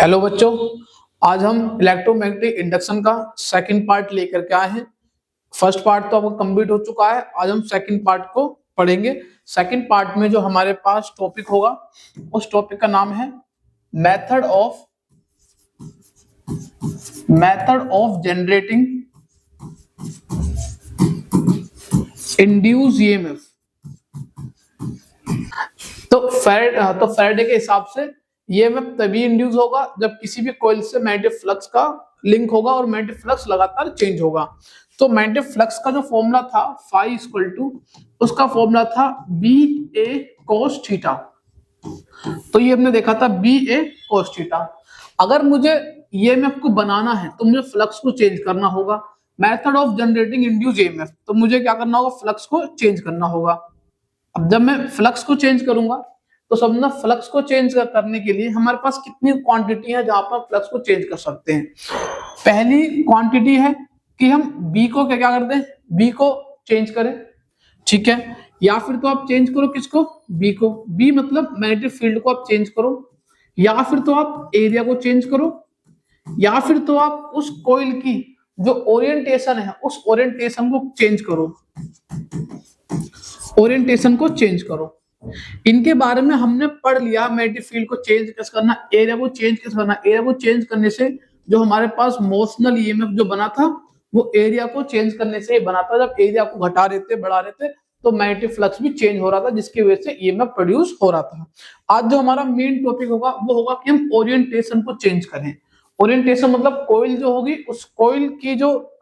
Hello बच्चों, आज हम इलेक्ट्रोमैग्नेटिक इंडक्शन का सेकंड पार्ट लेकर के आए हैं। फर्स्ट पार्ट तो आपका कंप्लीट हो चुका है। आज हम सेकंड पार्ट को पढ़ेंगे। सेकंड पार्ट में जो हमारे पास टॉपिक होगा उस टॉपिक का नाम है method of generating induce EMF. तो फैराडे के हिसाब से ईएमएफ तभी इंड्यूस होगा जब किसी भी कॉइल से मैग्नेटिक फ्लक्स का लिंक होगा और मैग्नेटिक फ्लक्स लगातार चेंज होगा। तो मैग्नेटिक फ्लक्स का जो फॉर्मूला था फाई इक्वल टू, उसका फॉर्मूला था बी ए कोस थीटा। तो ये हमने देखा था बी ए कोस थीटा। अगर मुझे ईएमएफ को बनाना है तो मुझे फ्लक्स को चेंज करना होगा। Method of generating induce EMF, तो मुझे क्या करना होगा, फ्लक्स को चेंज करना होगा। अब जब मैं फ्लक्स को चेंज करूंगा तो समझना फ्लक्स को चेंज करने के लिए हमारे पास कितनी क्वांटिटी है जहां पर फ्लक्स को चेंज कर सकते हैं। पहली क्वांटिटी है कि हम बी को क्या कर दें, बी को चेंज करें, ठीक है। या फिर तो आप चेंज करो किसको, बी को। बी मतलब मैग्नेटिक फील्ड को आप चेंज करो, या फिर तो आप एरिया को चेंज करो, या फिर तो आप उस कॉइल की जो ओरिएंटेशन है उस ओरिएंटेशन को चेंज करो, ओरिएंटेशन को चेंज करो। इनके बारे में हमने पढ़ लिया। मैग्नेटिक फील्ड को चेंज कैसे करना, एरिया को चेंज कैसे करना। एरिया को चेंज करने से जो हमारे पास मोशनल ईएमएफ जो बना था वो एरिया को चेंज करने से ही बना था। जब एरिया को घटा रहे थे, बढ़ा रहे थे, तो मैग्नेटिक फ्लक्स भी चेंज हो रहा था, जिसकी वजह से ईएमएफ प्रोड्यूस हो रहा था। आज जो हमारा मेन टॉपिक होगा वो होगा कि हम ओरिएंटेशन को चेंज करें। ओरिएंटेशन मतलब कोइल जो होगी उस कोइल की जो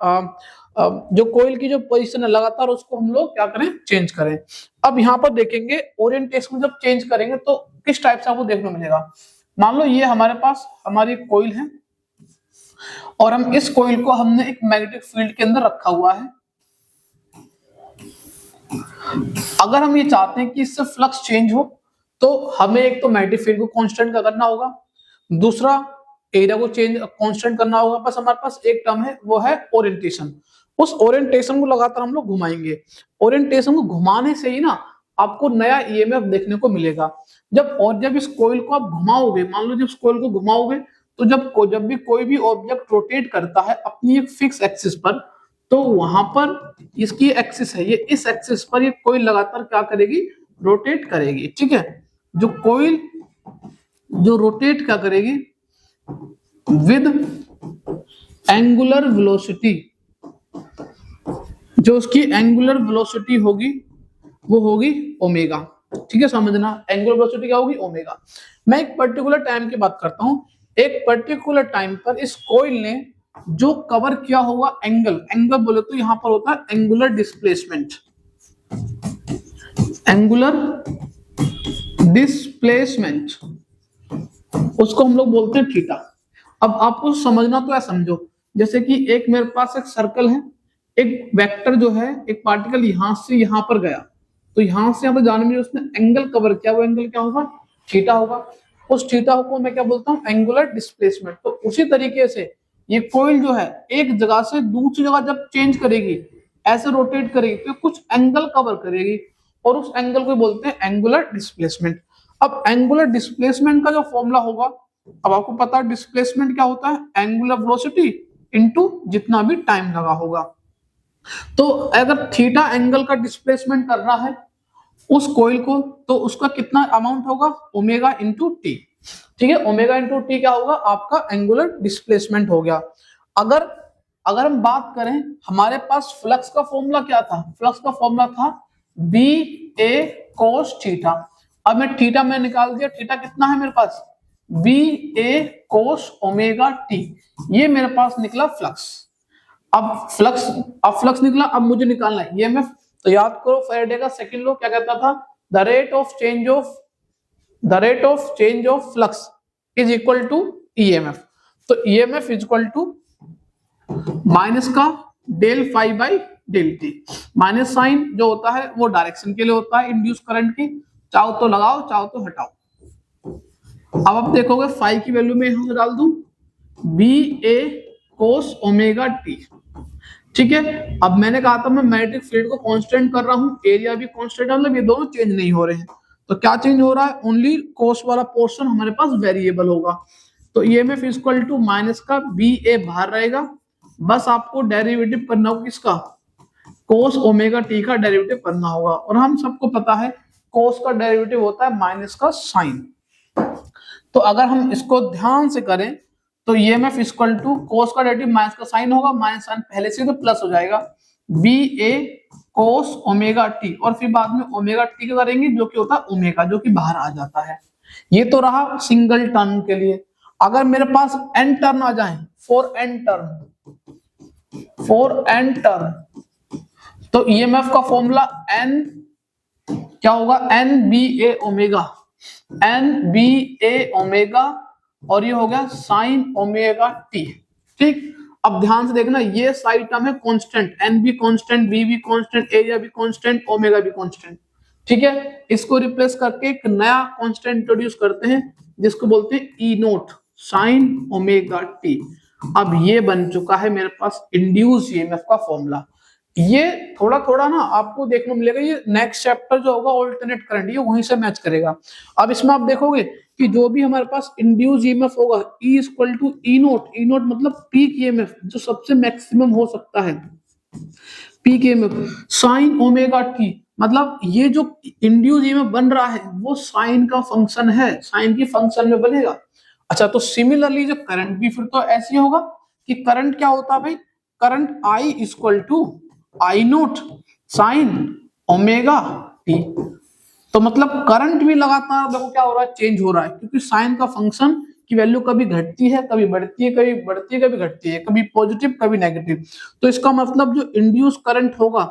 कोइल की जो पोजीशन है लगातार उसको हम लोग क्या करें, चेंज करें। अब यहाँ पर देखेंगे ओरिएंटेशन जब चेंज करेंगे तो किस टाइप से आपको देखने को मिलेगा। मान लो ये हमारे पास हमारी कोइल है और हम इस कोइल को हमने एक मैग्नेटिक फील्ड के अंदर रखा हुआ है। अगर हम ये चाहते हैं कि इससे फ्लक्स चेंज हो तो हमें एक तो मैग्नेटिक फील्ड को कांस्टेंट करना होगा, दूसरा एरिया को चेंज कांस्टेंट करना होगा। बस हमारे पास एक टर्म है वो है ओरिएंटेशन। उस ओरिएंटेशन को लगातार हम लोग घुमाएंगे। ओरिएंटेशन को घुमाने से ही ना आपको नया ईएमएफ देखने को मिलेगा। जब इस कॉइल को आप घुमाओगे, मान लो जब इस कॉइल को घुमाओगे तो जब भी कोई भी ऑब्जेक्ट रोटेट करता है अपनी एक फिक्स एक्सिस पर, तो वहां पर इसकी एक्सिस है, ये इस एक्सिस पर ये कॉइल लगातार क्या करेगी, रोटेट करेगी, ठीक है। जो कॉइल जो रोटेट क्या करेगी विद एंगुलर वेलोसिटी, जो उसकी एंगुलर वेलोसिटी होगी वो होगी ओमेगा, ठीक है। समझना, एंगुलर वेलोसिटी क्या होगी, ओमेगा। मैं एक पर्टिकुलर टाइम की बात करता हूं। एक पर्टिकुलर टाइम पर इस कॉइल ने जो कवर किया होगा एंगल बोले तो यहां पर होता है एंगुलर डिस्प्लेसमेंट, एंगुलर डिस्प्लेसमेंट उसको हम लोग बोलते हैं थीटा। अब आपको समझना तो है, समझो जैसे कि एक मेरे पास एक सर्कल है, एक वेक्टर जो है, एक पार्टिकल यहां से यहां पर गया, तो यहां से यहां पर जाने में उसने एंगल कवर किया, वो एंगल क्या होगा, थीटा होगा। उस थीटा को मैं क्या बोलता हूं, एंगुलर डिस्प्लेसमेंट। तो उसी तरीके से ये कॉइल जो है एक जगह से दूसरी जगह जब चेंज करेगी, ऐसे रोटेट करेगी तो कुछ एंगल कवर करेगी और उस एंगल को बोलते हैं एंगुलर डिस्प्लेसमेंट। अब एंगुलर डिस्प्लेसमेंट का जो फॉर्मूला होगा, अब आपको पता है डिस्प्लेसमेंट क्या होता है, एंगुलर वेलोसिटी इनटू जितना भी टाइम लगा होगा। तो अगर थीटा एंगल का डिस्प्लेसमेंट करना है उस कॉइल को, तो उसका कितना अमाउंट होगा, ओमेगा इंटू टी, ठीक है। ओमेगा इंटू टी क्या होगा, आपका एंगुलर डिस्प्लेसमेंट हो गया। अगर हम बात करें हमारे पास फ्लक्स का फॉर्मूला क्या था, फ्लक्स का फॉर्मूला था बी ए कोस थीटा। अब मैं थीटा में निकाल दिया, थीटा कितना है मेरे पास, बी ए कोस ओमेगा टी, ये मेरे पास निकला फ्लक्स। अब फ्लक्स निकला, अब मुझे निकालना है ईएमएफ। तो याद करो फैराडे का सेकंड लॉ क्या कहता था, the rate of change of flux is equal to EMF. तो EMF is equal to minus का del phi by del t. Minus sign जो होता है वो डायरेक्शन के लिए होता है इंड्यूस करंट की, चाहो तो लगाओ चाहो तो हटाओ। अब आप देखोगे फाई की वैल्यू में यहां डाल दूं बी ए कोस ओमेगा टी, ठीक है। अब मैंने कहा था मैं मैग्नेटिक फील्ड को कांस्टेंट कर रहा हूं, एरिया भी कांस्टेंट, मतलब ये दोनों चेंज नहीं हो रहे हैं। तो क्या चेंज हो रहा है, ओनली कोस वाला पोर्शन हमारे पास वेरिएबल होगा। तो ईएमएफ इक्वल टू माइनस का बी ए बाहर रहेगा, बस आपको डेरिवेटिव करना होगा किसका, कोस ओमेगा टी का डेरिवेटिव करना होगा। और हम सबको पता है कोस का डेरिवेटिव होता है माइनस का साइन। तो अगर हम इसको ध्यान से करें तो ईएमएफ इक्वल टू कोस का डेरिवेटिव माइनस का साइन होगा, माइनस साइन पहले से तो प्लस हो जाएगा, बी ए कोस ओमेगा टी, और फिर बाद में ओमेगा टी का करेंगे जो कि होता है ओमेगा, जो कि बाहर आ जाता है। ये तो रहा सिंगल टर्म के लिए। अगर मेरे पास एन टर्म आ जाए, फॉर एन टर्म तो ईएमएफ का फॉर्मूला एन क्या होगा, एन बी ए ओमेगा, एन बी ए ओमेगा, और ये हो गया साइन ओमेगा टी। ठीक, अब ध्यान से देखना, ये सारी टर्म है कांस्टेंट, एन भी कांस्टेंट, बी भी कांस्टेंट, एरिया भी कांस्टेंट, ओमेगा भी कांस्टेंट। ठीक है, इसको रिप्लेस करके एक नया कांस्टेंट इंट्रोड्यूस करते हैं जिसको बोलते हैं ई नोट साइन ओमेगा टी। अब ये बन चुका है मेरे पास इंड्यूस ईएमएफ का फॉर्मूला। ये थोड़ा थोड़ा ना आपको देखने मिलेगा, ये नेक्स्ट चैप्टर जो होगा ऑल्टरनेट करंट, ये वहीं से मैच करेगा। अब इसमें आप देखोगे कि जो भी हमारे पास इंड्यूस ईएमएफ होगा E equal to E naught मतलब पीक ईएमएफ जो सबसे मैक्सिमम हो सकता है, peak EMF sine omega T, मतलब ये जो इंड्यूस ईएमएफ बन रहा है वो साइन का फंक्शन है, साइन की फंक्शन में बनेगा। अच्छा, तो सिमिलरली जो करंट भी फिर तो ऐसे होगा कि करंट क्या होता है भाई, current I equal to I naught sine omega T. तो मतलब करंट भी लगातार देखो क्या हो रहा है, चेंज हो रहा है, क्योंकि साइन का फंक्शन की वैल्यू कभी घटती है, कभी बढ़ती है, कभी बढ़ती है, कभी घटती है, कभी पॉजिटिव कभी नेगेटिव। तो इसका मतलब जो इंड्यूस करंट होगा,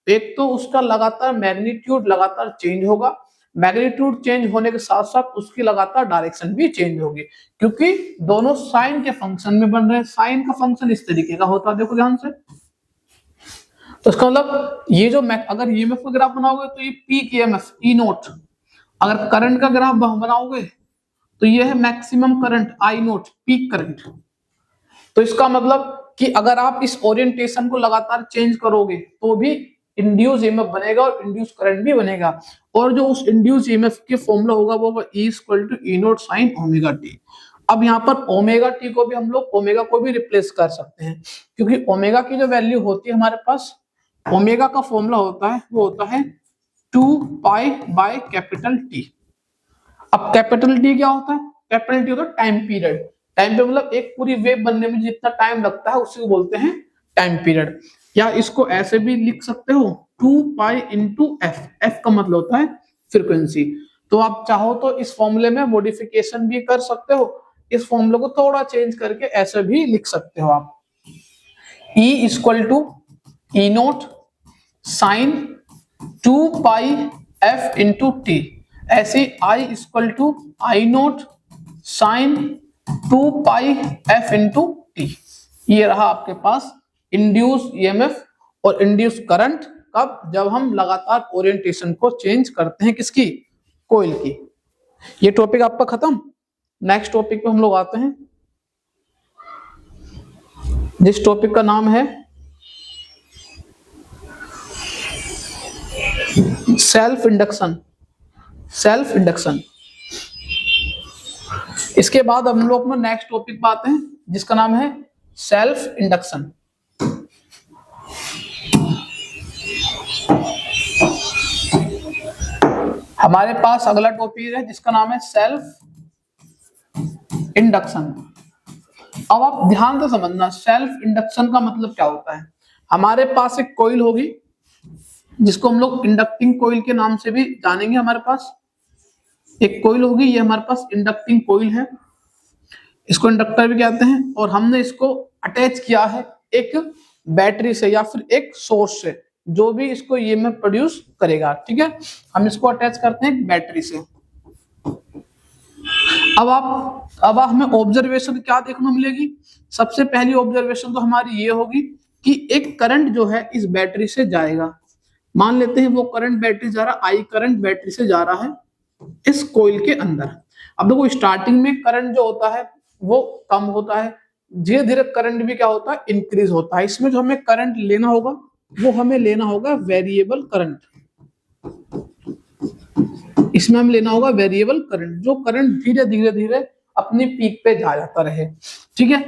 एक तो उसका लगातार मैग्नीट्यूड लगातार चेंज होगा, मैग्नीट्यूड चेंज होने के साथ साथ उसकी लगातार डायरेक्शन भी चेंज होगी, क्योंकि दोनों साइन के फंक्शन में बन रहे हैं। साइन का फंक्शन इस तरीके का होता है, देखो ध्यान से। तो इसका मतलब ये जो अगर ईएमएफ का ग्राफ बनाओगे तो ये पीक ईएमएफ ई नोट, अगर करंट का ग्राफ बनाओगे तो ये है maximum current I note, peak current. तो इसका मतलब कि अगर आप इस ओरिएंटेशन को लगातार चेंज करोगे तो भी इंड्यूस ईएमएफ बनेगा और इंड्यूस करंट भी बनेगा, और जो उस इंड्यूस ईएमएफ के फॉर्मूला होगा वो होगा E equal to E naught sine omega T. अब यहाँ पर ओमेगा टी को भी हम लोग ओमेगा को भी रिप्लेस कर सकते हैं, क्योंकि ओमेगा की जो वैल्यू होती है हमारे पास, ओमेगा का फॉर्मूला होता है वो होता है 2 पाई बाय कैपिटल टी। अब कैपिटल टी क्या होता है, कैपिटल टी होता है टाइम पीरियड। टाइम पे मतलब एक पूरी वेव बनने में जितना टाइम लगता है उसी को बोलते हैं टाइम पीरियड। या इसको ऐसे भी लिख सकते हो 2 पाई इंटू एफ, एफ का मतलब होता है फ्रीक्वेंसी। तो आप चाहो तो इस फॉर्मूले में मॉडिफिकेशन भी कर सकते हो, इस फॉर्मूले को थोड़ा चेंज करके ऐसे भी लिख सकते हो आप, E equal to E naught sine 2 pi F into T, ऐसे I equal to I naught sine 2 pi F into T. ये रहा आपके पास इंड्यूस ईएमएफ और इंड्यूस करंट, कब, जब हम लगातार ओरिएंटेशन को चेंज करते हैं, किसकी, कोइल की। ये टॉपिक आपका खत्म। नेक्स्ट टॉपिक पे हम लोग आते हैं, जिस टॉपिक का नाम है सेल्फ इंडक्शन। Self induction. इसके बाद हम लोग अपना नेक्स्ट टॉपिक पे आते हैं जिसका नाम है सेल्फ इंडक्शन। हमारे पास अगला टॉपिक है जिसका नाम है सेल्फ इंडक्शन। अब आप ध्यान से समझना, सेल्फ इंडक्शन का मतलब क्या होता है। हमारे पास एक कॉइल होगी जिसको हम लोग इंडक्टिंग कॉइल के नाम से भी जानेंगे। हमारे पास एक कॉइल होगी, ये हमारे पास इंडक्टिंग कॉइल है, इसको इंडक्टर भी कहते हैं, और हमने इसको अटैच किया है एक बैटरी से या फिर एक सोर्स से, जो भी इसको ईएमएफ प्रोड्यूस करेगा। ठीक है, हम इसको अटैच करते हैं बैटरी से। अब हमें ऑब्जर्वेशन क्या देखने को मिलेगी। सबसे पहली ऑब्जर्वेशन तो हमारी ये होगी कि एक करंट जो है इस बैटरी से जाएगा। मान लेते हैं वो करंट बैटरी जा रहा है, आई करंट बैटरी से जा रहा है इस कोइल के अंदर। अब देखो स्टार्टिंग में करंट जो होता है वो कम होता है, धीरे धीरे करंट भी क्या होता है, इंक्रीज होता है। इसमें जो हमें करंट लेना होगा वो हमें लेना होगा वेरिएबल करंट। इसमें हम लेना होगा वेरिएबल करंट, जो करंट धीरे धीरे धीरे अपनी पीक पे जाता रहे। ठीक है,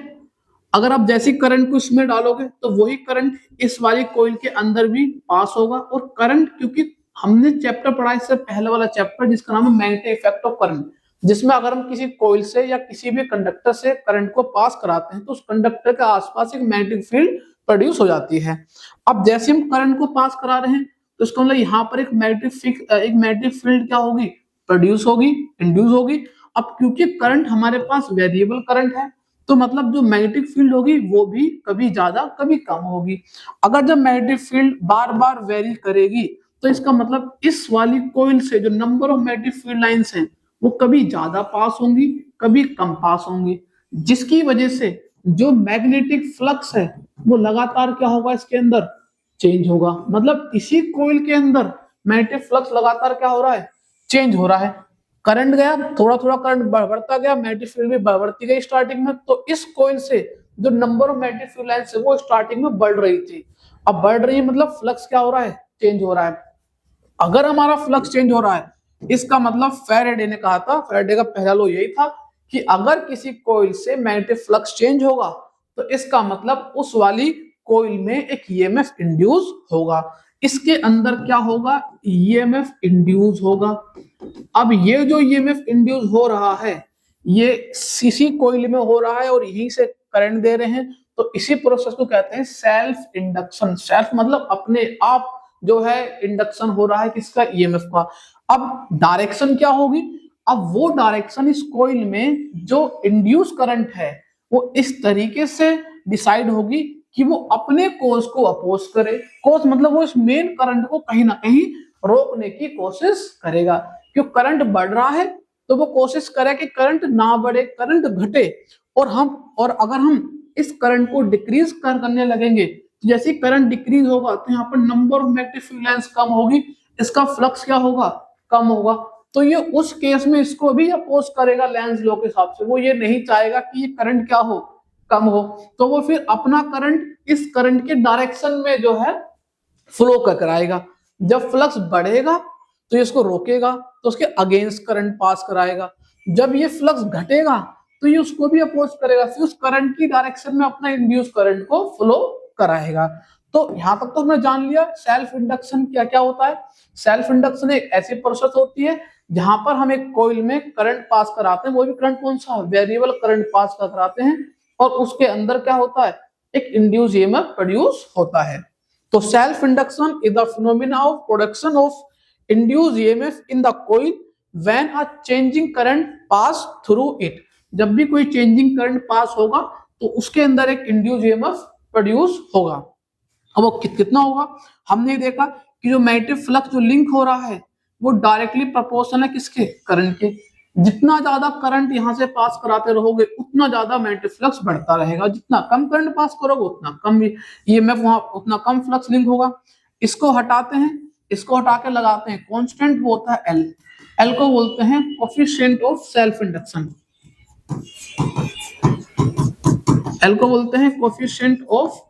अगर आप जैसी करंट को इसमें डालोगे तो वही करंट इस वाली कॉइल के अंदर भी पास होगा। और करंट, क्योंकि हमने चैप्टर पढ़ा इससे पहले वाला चैप्टर जिसका नाम है मैग्नेटिक इफेक्ट ऑफ करंट, जिसमें अगर हम किसी कॉइल से या किसी भी कंडक्टर से करंट को पास कराते हैं तो उस कंडक्टर के आसपास एक मैग्नेटिक फील्ड प्रोड्यूस हो जाती है। अब जैसे हम करंट को पास करा रहे हैं तो इसका मतलब यहाँ पर एक मैग्नेटिक फील्ड क्या होगी, प्रोड्यूस होगी, इंड्यूस होगी। अब क्योंकि करंट हमारे पास वेरिएबल करंट है तो मतलब जो मैग्नेटिक फील्ड होगी वो भी कभी ज्यादा कभी कम होगी। अगर जब मैग्नेटिक फील्ड बार बार वेरी करेगी तो इसका मतलब इस वाली कॉइल से जो number of magnetic field lines हैं वो कभी ज्यादा पास होंगी, कभी कम पास होंगी, जिसकी वजह से जो मैग्नेटिक फ्लक्स है वो लगातार क्या होगा, इसके अंदर चेंज होगा। मतलब इसी कॉइल के अंदर मैग्नेटिक फ्लक्स लगातार क्या हो रहा है, चेंज हो रहा है। करंट गया, थोड़ा थोड़ा करंट बढ़ता गया, मैग्नेटिक फील्ड भी बढ़ती गई स्टार्टिंग में, तो इस कॉइल से जो number of magnetic field lines है वो स्टार्टिंग में बढ़ रही थी, अब बढ़ रही है, मतलब फ्लक्स क्या हो रहा है, चेंज हो रहा है। अगर हमारा फ्लक्स चेंज हो रहा है इसका मतलब फैराडे ने कहा था, फैराडे का पहला लॉ यही था कि अगर किसी कॉइल से मैग्नेटिक फ्लक्स चेंज होगा तो इसका मतलब उस वाली कॉइल में एक ईएमएफ इंड्यूस होगा, इसके अंदर क्या होगा, ईएमएफ इंड्यूस होगा। अब ये जो ईएमएफ इंड्यूस हो रहा है ये इसी कॉइल में हो रहा है और यहीं से करंट दे रहे हैं, तो इसी प्रोसेस को कहते हैं सेल्फ इंडक्शन। सेल्फ मतलब अपने आप जो है इंडक्शन हो रहा है किसका, ईएमएफ का। अब डायरेक्शन क्या होगी, अब वो डायरेक्शन इस कॉइल में जो इंड्यूस करंट है वो इस तरीके से डिसाइड होगी कि वो अपने कोर्स को अपोज करे। कोर्स मतलब वो इस मेन करंट को कहीं ना कहीं रोकने की कोशिश करेगा। क्यों, करंट बढ़ रहा है तो वो कोशिश करे कि करंट ना बढ़े, करंट घटे। और अगर हम इस करंट को डिक्रीज करने लगेंगे, जैसे करंट डिक्रीज होगा तो यहाँ पर number of magnetic field lines कम होगी, इसका फ्लक्स क्या होगा, कम होगा। तो ये उस केस में इसको भी अपोज करेगा लेंज लॉ के हिसाब से, वो ये नहीं चाहेगा कि ये करंट क्या हो, कम हो, तो वो फिर अपना करंट इस करंट के डायरेक्शन में जो है फ्लो कराएगा। जब फ्लक्स बढ़ेगा तो इसको रोकेगा, तो उसके अगेंस्ट करंट पास कराएगा। जब ये फ्लक्स घटेगा तो ये उसको भी अपोज करेगा, फिर उस करंट की डायरेक्शन में अपना इंड्यूस करंट को फ्लो कराएगा। तो यहां तक तो हमने जान लिया सेल्फ इंडक्शन क्या क्या होता है। सेल्फ इंडक्शन एक ऐसी प्रोसेस होती है जहां पर हम एक कॉइल में करंट पास कराते हैं, वो भी करंट कौन सा, वेरिएबल करंट पास कराते हैं, और उसके अंदर क्या होता है, एक इंड्यूस ईएमएफ प्रोड्यूस होता है। तो self induction is the phenomena of production of induce EMF in the coil when a changing current pass through it. जब भी कोई चेंजिंग करंट पास होगा तो उसके अंदर एक इंड्यूस ईएमएफ प्रोड्यूस होगा। अब वो कितना होगा, हमने देखा कि जो मैग्नेटिक फ्लक्स जो लिंक हो रहा है वो डायरेक्टली प्रोपोर्शनल है किसके, करंट के। जितना ज्यादा करंट यहां से पास कराते रहोगे उतना ज्यादा मैग्नेटिक फ्लक्स बढ़ता रहेगा, जितना कम करंट पास करोगे उतना कम ईएमएफ वहां, उतना कम फ्लक्स लिंक होगा। इसको हटाते हैं, इसको हटा के लगाते हैं कांस्टेंट, वो होता है एल। एल को बोलते हैं coefficient of self induction. L को बोलते हैं कोफिशिएंट ऑफ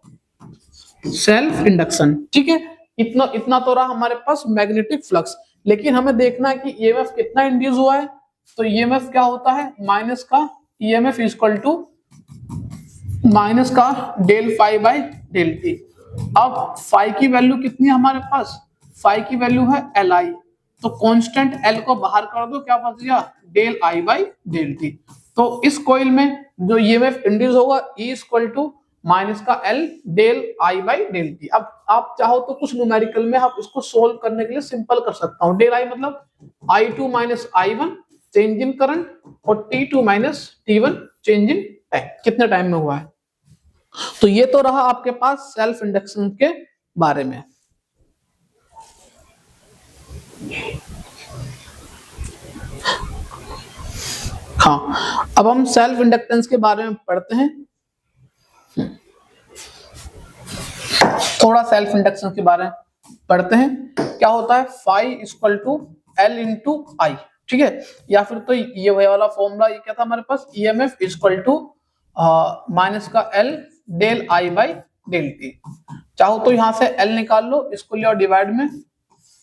सेल्फ इंडक्शन। ठीक है, इतना तो रहा हमारे पास मैग्नेटिक फ्लक्स, लेकिन हमें देखना है कि ईएमएफ कितना इंड्यूस हुआ है। तो ईएमएफ क्या होता है, माइनस का ईएमएफ इक्वल टू माइनस का del phi by del T. अब फाई की वैल्यू कितनी है हमारे पास, फाई की वैल्यू है एल आई, तो कांस्टेंट एल को बाहर कर दो, क्या बच गया, del I by del T. तो इस कॉइल में जो ईएमएफ इंड्यूस होगा ई इक्वल टू माइनस का L del I by del T. अब आप चाहो तो कुछ न्यूमेरिकल में आप इसको सोल्व करने के लिए सिंपल कर सकता हूं। डेल आई मतलब I2 minus I1 change in current, और T2 minus T1 change in time, कितने टाइम में हुआ है। तो ये तो रहा आपके पास सेल्फ इंडक्शन के बारे में। हाँ, अब हम सेल्फ इंडक्टेंस के बारे में पढ़ते हैं। थोड़ा सेल्फ इंडक्शन के बारे में पढ़ते हैं। क्या होता है, phi equal to L into I, ठीक है, या फिर तो ये वाला फॉर्मूला, ये क्या था हमारे पास, ईएमएफ इक्वल टू माइनस का L del I by del T. चाहो तो यहां से एल निकाल लो, इसको ले और डिवाइड में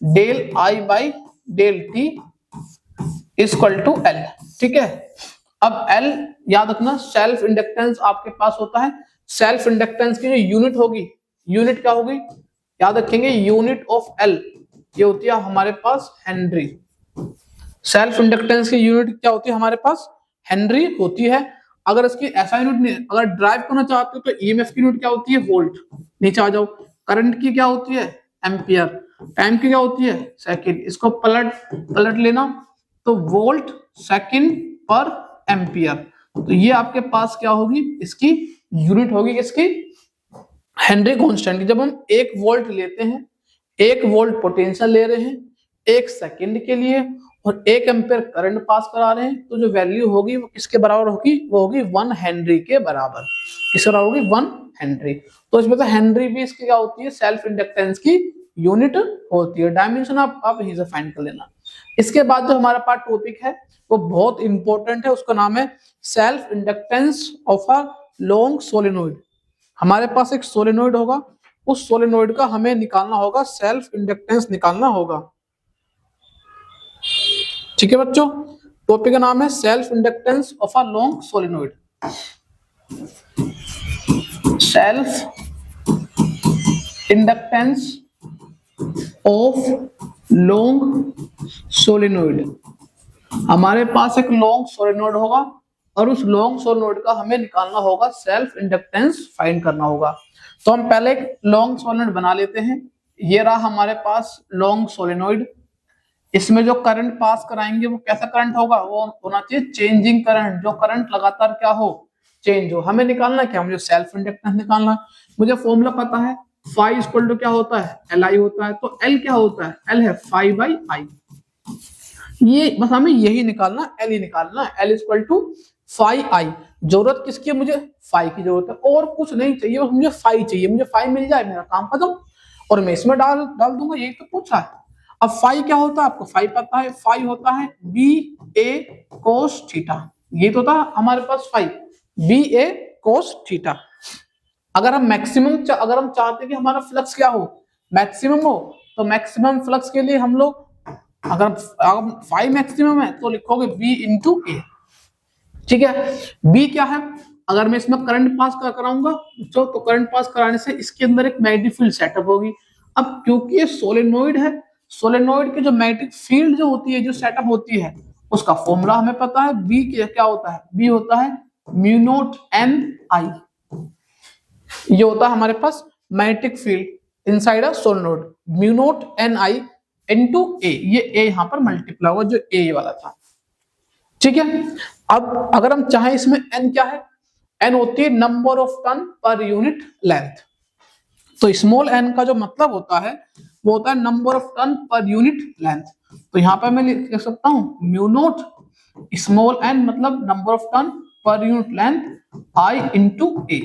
del I by del T equal to L. ठीक है, अब एल याद रखना, सेल्फ इंडक्टेंस आपके पास होता है, सेल्फ इंडक्टेंस की जो यूनिट होगी, यूनिट क्या होगी, याद रखेंगे, यूनिट ऑफ एल ये होती है हमारे पास हेनरी। सेल्फ इंडक्टेंस की यूनिट क्या होती है हमारे पास, हेनरी होती है। अगर इसकी ऐसा यूनिट नहीं, अगर ड्राइव करना चाहते हो तो ईएमएफ की यूनिट क्या होती है, वोल्ट। नीचे आ जाओ, करंट की क्या होती है, एम्पियर। टाइम की क्या होती है, सेकंड। इसको पलट लेना तो वोल्ट सेकंड पर एम्पियर। तो ये आपके पास क्या होगी, इसकी यूनिट होगी किसकी, हेनरी कांस्टेंट की। जब हम 1 वोल्ट लेते हैं, 1 वोल्ट पोटेंशियल ले रहे हैं 1 सेकंड के लिए और 1 एम्पियर करंट पास करा रहे हैं, तो जो वैल्यू होगी वो किसके बराबर होगी, वो होगी 1 हेनरी के बराबर। किस बराबर होगी, 1 हेनरी। तो इसमें तो हेनरी भी इसकी क्या होती है, सेल्फ इंडक्टेंस की यूनिट होती है। डायमेंशन आप यहीं से फाइंड कर लेना। इसके बाद जो हमारा पार्ट टॉपिक है वो बहुत इंपॉर्टेंट है, उसका नाम है self inductance of a long solenoid. हमारे पास एक सोलेनोइड होगा, उस सोलेनोइड का हमें निकालना होगा, सेल्फ इंडक्टेंस निकालना होगा। ठीक है बच्चों, टॉपिक का नाम है self inductance of a long solenoid. Self inductance of long solenoid. हमारे पास एक लॉन्ग सोलेनोइड होगा और उस लॉन्ग सोलेनोइड का हमें निकालना होगा, सेल्फ इंडक्टेंस फाइंड करना होगा। तो हम पहले एक लॉन्ग सोलेनोइड बना लेते हैं। ये रहा हमारे पास लॉन्ग सोलेनोइड। इसमें जो करंट पास कराएंगे वो कैसा करंट होगा, वो होना चाहिए चेंजिंग करंट, जो करंट लगातार क्या हो, चेंज हो। हमें निकालना क्या, मुझे सेल्फ इंडक्टेंस निकालना। मुझे फॉर्मूला पता है, फाई इक्वल टू क्या होता है, एल आई होता है। तो एल क्या होता है, एल है फाई बाई आई। ये बस हमें यही निकालना, एल ही निकालना, एल इक्वल टू फाई आई। जरूरत किसकी है, मुझे फाई की जरूरत है, और कुछ नहीं चाहिए, बस मुझे फाई चाहिए। मुझे फाई मिल जाए मेरा काम खत्म, और मैं इसमें डाल दूंगा, यही तो पूछा है। अब फाई क्या होता है, आपको फाई पता है, फाई होता है बी ए कोस थीटा। ये तो था हमारे पास फाई, बी ए कोस थीटा। अगर हम अगर हम चाहते हैं कि हमारा फ्लक्स क्या हो, मैक्सिमम हो, तो मैक्सिमम फ्लक्स के लिए हम लोग, अगर फाई मैक्सिमम है तो लिखोगे बी इंटू ए। ठीक है, बी क्या है, अगर मैं इसमें करंट पास कराऊंगा तो करंट पास कराने से इसके अंदर एक मैग्नेटिक फील्ड सेटअप होगी। अब क्योंकि ये सोलेनोइड है, सोलेनोइड की जो मैग्नेटिक फील्ड जो होती है, जो सेटअप होती है, उसका फॉर्मूला हमें पता है। बी क्या होता है, बी होता है म्यू नॉट एन आई। ये होता है हमारे पास magnetic field inside a solenoid, mu naught N I into A. ये ए यहां पर मल्टीप्लाई होगा, जो ए वाला था। ठीक है, अब अगर हम चाहें, इसमें एन क्या है, एन होती है number of turn per unit length. तो स्मॉल एन का जो मतलब होता है वो होता है number of turn per unit length. तो यहाँ पर मैं लिख सकता हूं म्यू नॉट स्मॉल एन मतलब number of turn per unit length I into A.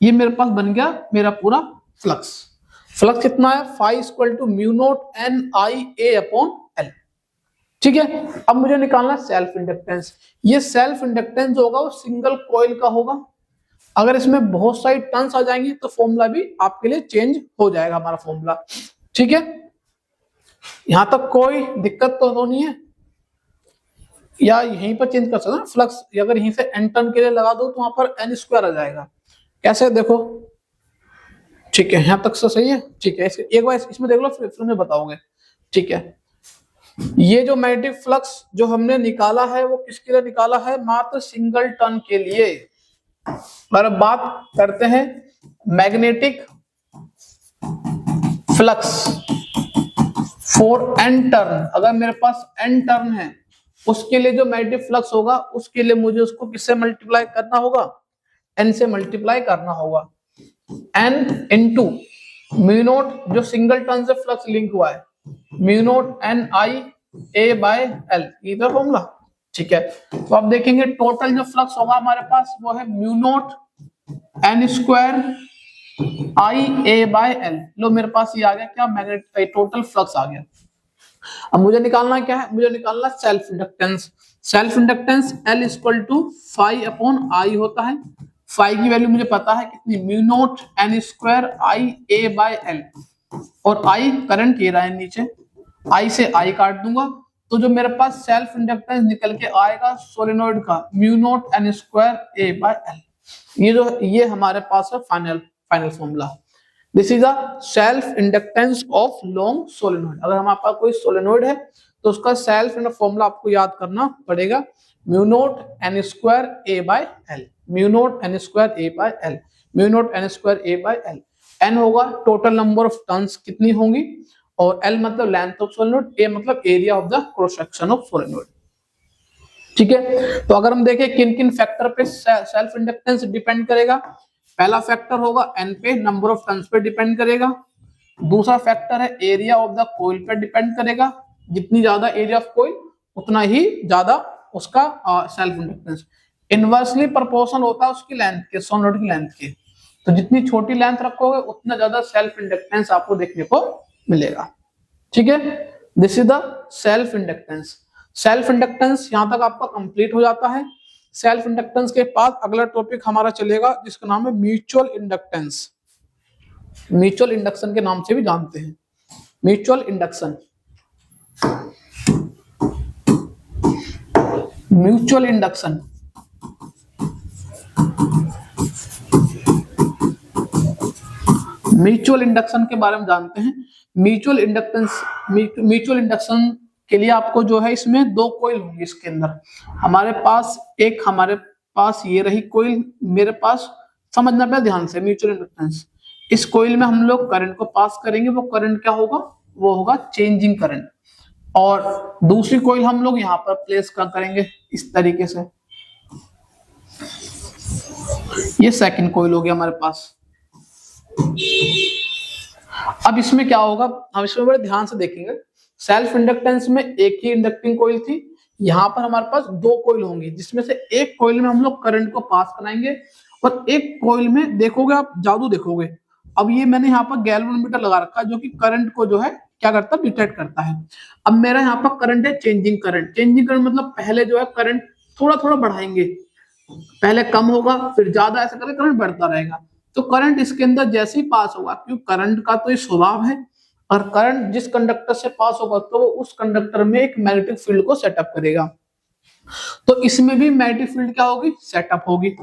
ये मेरे पास बन गया मेरा पूरा फ्लक्स। फ्लक्स कितना है, phi equal to mu naught N I A upon L. ठीक है, अब मुझे निकालना सेल्फ इंडक्टेंस। ये सेल्फ इंडक्टेंस जो होगा वो सिंगल कॉइल का होगा। अगर इसमें बहुत सारी टर्न्स आ जाएंगी तो फॉर्मूला भी आपके लिए चेंज हो जाएगा हमारा फॉर्मूला। ठीक है, यहां तक कोई दिक्कत तो नहीं है, या यहीं पर चेंज कर सकते हैं फ्लक्स। अगर यहीं से एन टर्न के लिए लगा दो तो वहां पर एन स्क्वायर आ जाएगा। कैसे, देखो, ठीक है, यहां तक सही है। ठीक है, एक बार इसमें देख लो, फिर मैं बताओगे। ठीक है, ये जो मैग्नेटिक फ्लक्स जो हमने निकाला है वो किसके लिए निकाला है, मात्र सिंगल टर्न के लिए। पर बात करते हैं magnetic flux for N turn. अगर मेरे पास एन टर्न है, उसके लिए जो मैग्नेटिक फ्लक्स होगा उसके लिए मुझे उसको किससे मल्टीप्लाई करना होगा, एन से मल्टीप्लाई करना होगा। एन इंटू म्यू नॉट, जो सिंगल टर्न से फ्लक्स लिंक हुआ है, mu naught N I A by L, ये तो फॉर्मूला। ठीक है, तो आप देखेंगे टोटल जो फ्लक्स होगा हमारे पास वो है mu naught N square I A by L. लो मेरे पास ये आ गया क्या, मैग्नेटिक टोटल फ्लक्स आ गया। अब मुझे निकालना क्या है, मुझे निकालना self inductance. Self inductance L equal to phi upon I होता है। फाई की वैल्यू मुझे पता है कितनी, mu naught N square I A by L, और आई करंट ये रहा है नीचे, आई से आई काट दूंगा तो जो मेरे पास सेल्फ इंडक्टेंस निकल के आएगा सोलेनोइड का mu naught N square A by L. ये हमारे पास है final formula. This is a self inductance of long solenoid. अगर हमारे पास कोई सोलेनोइड है तो उसका सेल्फ फॉर्मूला आपको याद करना पड़ेगा, mu naught N square A by L, mu naught N square A by L, mu naught N square A by L. N होगा टोटल नंबर ऑफ टर्न्स कितनी होंगी, और एल मतलब लेंथ ऑफ सोलेनोइड, ए मतलब area of the cross section of solenoid. ठीक है, तो अगर हम देखें किन किन फैक्टर पे सेल्फ इंडक्टेंस डिपेंड करेगा, पहला फैक्टर होगा एन पे, नंबर ऑफ टर्न्स पे डिपेंड करेगा। दूसरा फैक्टर है एरिया ऑफ द कॉइल पे डिपेंड करेगा, जितनी ज्यादा एरिया ऑफ कॉइल उतना ही ज्यादा उसका सेल्फ इंडक्टेंस। इनवर्सली प्रोपोर्शनल होता है उसकी लेंथ के, सोलेनोइड की लेंथ के, तो जितनी छोटी लेंथ रखोगे उतना ज्यादा सेल्फ इंडक्टेंस आपको देखने को मिलेगा। ठीक है, this is the self inductance. Self inductance यहां तक आपका कंप्लीट हो जाता है। सेल्फ इंडक्टेंस के बाद अगला टॉपिक हमारा चलेगा जिसका नाम है म्यूचुअल इंडक्टेंस। म्यूचुअल इंडक्शन के नाम से भी जानते हैं, mutual induction. Mutual induction mutual induction के बारे में जानते हैं। म्यूचुअल इंडक्शन के लिए आपको जो है इसमें दो कॉइल होंगे इसके अंदर। हमारे पास ये रही कॉइल, मेरे पास समझना पड़ेगा ध्यान से म्यूचुअल इंडक्टेंस। इस कॉइल में हम लोग करंट को पास करेंगे, वो करंट क्या होगा, वो होगा चेंजिंग करंट। और दूसरी कॉइल हम लोग यहाँ पर प्लेस करेंगे इस तरीके से। ये सेकंड कॉइल हो गया हमारे पास। अब इसमें क्या होगा, हम इसमें बड़े ध्यान से देखेंगे। सेल्फ इंडक्टेंस में एक ही इंडक्टिंग कॉइल थी, यहाँ पर हमारे पास दो कॉइल होंगी, जिसमें से एक कॉइल में हम लोग करंट को पास कराएंगे और एक कॉइल में देखोगे आप जादू देखोगे। अब ये मैंने यहाँ पर गैल्वेनोमीटर लगा रखा है जो कि करंट को जो है क्या करता है, डिटेक्ट करता है। अब मेरा यहाँ पर करंट है चेंजिंग करंट। चेंजिंग करंट मतलब पहले जो है करंट थोड़ा थोड़ा बढ़ाएंगे, पहले कम होगा फिर ज्यादा, ऐसे करके करंट बढ़ता रहेगा। तो करंट इसके अंदर जैसे ही पास होगा, क्योंकि करंट का तो ये स्वभाव है, और करंट जिस कंडक्टर से पास होगा तो वो उस कंडक्टर में एक मैग्नेटिक फील्ड को सेटअप करेगा। तो इसमें भी मैग्नेटिक फील्ड क्या होगी, सेटअप होगी।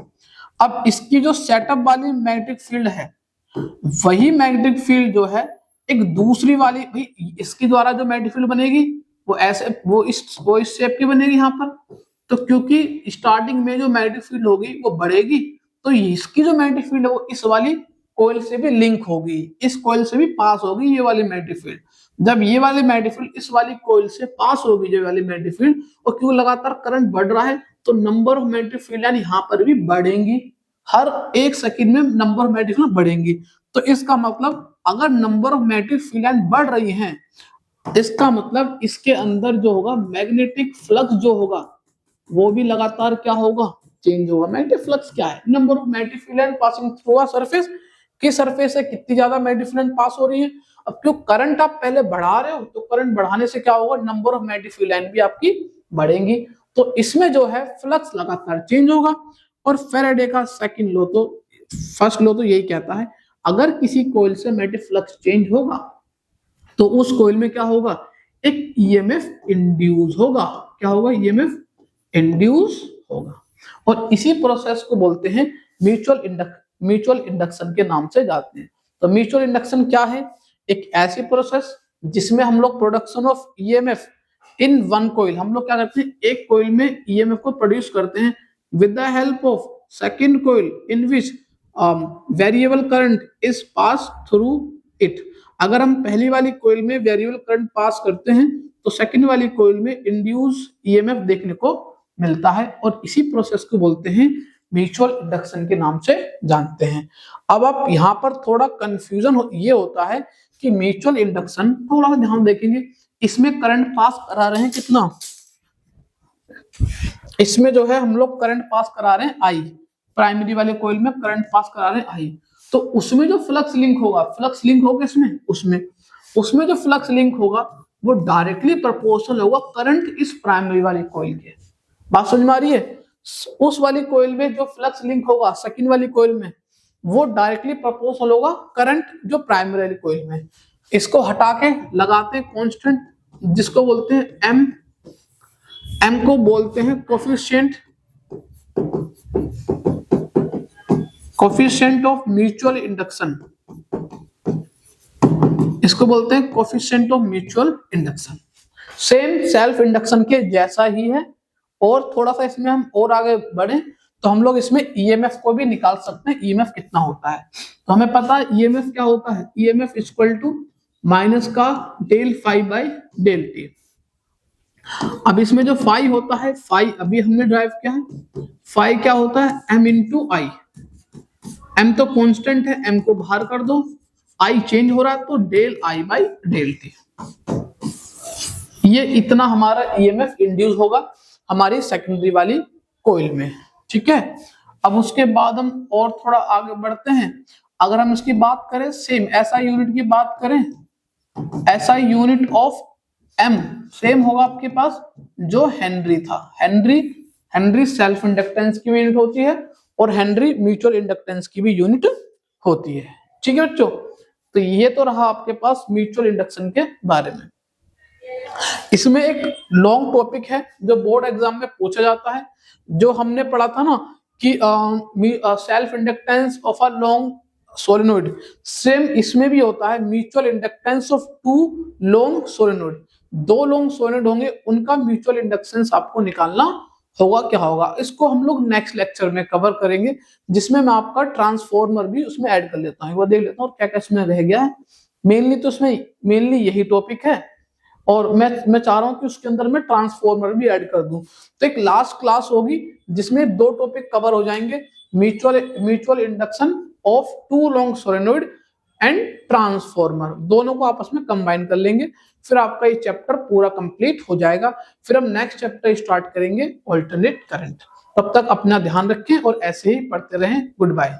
अब इसकी जो सेटअप वाली मैग्नेटिक फील्ड है, वही मैग्नेटिक फील्ड जो है एक दूसरी वाली, भाई इसके द्वारा जो मैग्नेटिक फील्ड बनेगी वो ऐसे वो इस शेप की बनेगी यहाँ पर। तो क्योंकि स्टार्टिंग में जो मैग्नेटिक फील्ड होगी वो बढ़ेगी, तो इसकी जो मैग्नेटिक फील्ड है वो इस वाली कॉइल से भी लिंक होगी, इस कॉइल से भी पास होगी ये वाली मैग्नेटिक फील्ड। जब ये वाली मैग्नेटिक फील्ड इस वाली कॉइल से पास होगी, जो वाली मैग्नेटिक फील्ड, और क्यों लगातार करंट बढ़ रहा है तो नंबर ऑफ मैग्नेटिक फील्ड यानी यहाँ पर भी बढ़ेंगी, हर एक सेकंड में नंबर ऑफ मैग्नेटिक फील्ड बढ़ेंगी। तो इसका मतलब अगर नंबर ऑफ मैग्नेटिक फील्ड बढ़ रही हैं, इसका मतलब इसके अंदर जो होगा मैग्नेटिक फ्लक्स जो होगा वो भी लगातार क्या होगा, चेंज होगा। मैग्नेटिक फ्लक्स क्या है, number of magnetic field passing through a surface, किस सरफेस से कितनी ज्यादा मैग्नेटिक फील्ड पास हो रही है। अब क्यों करंट आप पहले बढ़ा रहे हो, तो करंट बढ़ाने से क्या होगा, नंबर ऑफ मैग्नेटिक फील्ड भी आपकी बढ़ेंगी। तो इसमें जो है फ्लक्स लगातार चेंज होगा। और फेराडे का सेकंड लॉ तो, फर्स्ट लॉ तो यही कहता है, अगर किसी कॉइल से मैग्नेटिक फ्लक्स चेंज होगा तो उस कॉइल में क्या होगा, एक ईएमएफ इंड्यूस होगा। क्या होगा, ईएमएफ इंड्यूस होगा। और इसी प्रोसेस को बोलते हैं म्यूचुअल इंडक्शन के नाम से जाते हैं। तो म्यूचुअल इंडक्शन क्या है, एक ऐसी प्रोसेस जिसमें हम लोग production of EMF in one coil, हम लोग क्या करते हैं, एक कॉइल में ईएमएफ को प्रोड्यूस करते हैं with the help of second coil in which variable current is pass through it. अगर हम पहली वाली कॉइल में वेरिएबल करंट पास करते हैं तो सेकंड वाली कॉइल में इंड्यूस ईएमएफ देखने को मिलता है, और इसी प्रोसेस को बोलते हैं म्यूचुअल इंडक्शन के नाम से जानते हैं। अब आप यहाँ पर थोड़ा कंफ्यूजन ये होता है कि म्यूचुअल इंडक्शन, थोड़ा ध्यान देखेंगे, इसमें करंट पास करा रहे हैं कितना, इसमें जो है हम लोग करंट पास करा रहे हैं आई, प्राइमरी वाले कॉइल में करंट पास करा रहे हैं आई। तो उसमें जो फ्लक्स लिंक होगा उसमें जो फ्लक्स लिंक होगा वो डायरेक्टली प्रोपोर्शनल होगा करंट इस प्राइमरी वाली कॉइल के। बात समझ में आ रही है, उस वाली कॉइल में जो फ्लक्स लिंक होगा सेकंड वाली कॉइल में, वो डायरेक्टली प्रोपोर्शनल होगा करंट जो प्राइमरी वाली कॉइल में। इसको हटा के लगाते हैं कांस्टेंट जिसको बोलते हैं एम एम को बोलते हैं कोफिशिएंट ऑफ म्यूचुअल इंडक्शन, इसको बोलते हैं coefficient of mutual induction. Same self induction के जैसा ही है, और थोड़ा सा इसमें हम और आगे बढ़े तो हम लोग इसमें ईएमएफ को भी निकाल सकते हैं, ईएमएफ कितना होता है। तो हमें पता है ईएमएफ क्या होता है, ईएमएफ इक्वल टू माइनस का del phi by del T. अब इसमें जो फाई होता है, फाई अभी हमने ड्राइव किया है, फाई क्या होता है एम इंटू आई। एम तो कांस्टेंट है, एम को बाहर कर दो, आई चेंज हो रहा है तो del I by del T. ये इतना हमारा ईएमएफ इंड्यूस होगा हमारी सेकेंडरी वाली कोइल में, ठीक है। अब उसके बाद हम और थोड़ा आगे बढ़ते हैं। अगर हम इसकी बात करें सेम एसआई यूनिट की बात करें, SI unit of M same होगा आपके पास जो हेनरी था। हेनरी सेल्फ इंडक्टेंस की भी यूनिट होती है और हेनरी म्यूचुअल इंडक्टेंस की भी यूनिट होती है, ठीक है बच्चों। तो ये तो रहा आपके पास म्यूचुअल इंडक्शन के बारे में। इसमें एक लॉन्ग टॉपिक है जो बोर्ड एग्जाम में पूछा जाता है, जो हमने पढ़ा था ना कि self inductance of a long solenoid, same इसमें भी होता है mutual inductance of two long solenoid. दो लॉन्ग सोलेनोइड होंगे, उनका म्यूचुअल इंडक्टेंस आपको निकालना होगा। क्या होगा इसको हम लोग नेक्स्ट लेक्चर में कवर करेंगे, जिसमें मैं आपका ट्रांसफॉर्मर भी उसमें ऐड कर लेता हूँ, वो देख लेता हूँ क्या क्या इसमें रह गया है। मेनली तो उसमें मेनली यही टॉपिक है, और मैं चाह रहा हूं कि उसके अंदर मैं ट्रांसफॉर्मर भी ऐड कर दूं। तो एक लास्ट क्लास होगी जिसमें दो टॉपिक कवर हो जाएंगे, mutual induction of two long solenoid and transformer, दोनों को आपस में कंबाइन कर लेंगे, फिर आपका ये चैप्टर पूरा कंप्लीट हो जाएगा। फिर हम नेक्स्ट चैप्टर स्टार्ट करेंगे ऑल्टरनेट करंट। तब तक अपना ध्यान रखें और ऐसे ही पढ़ते रहें। Good bye.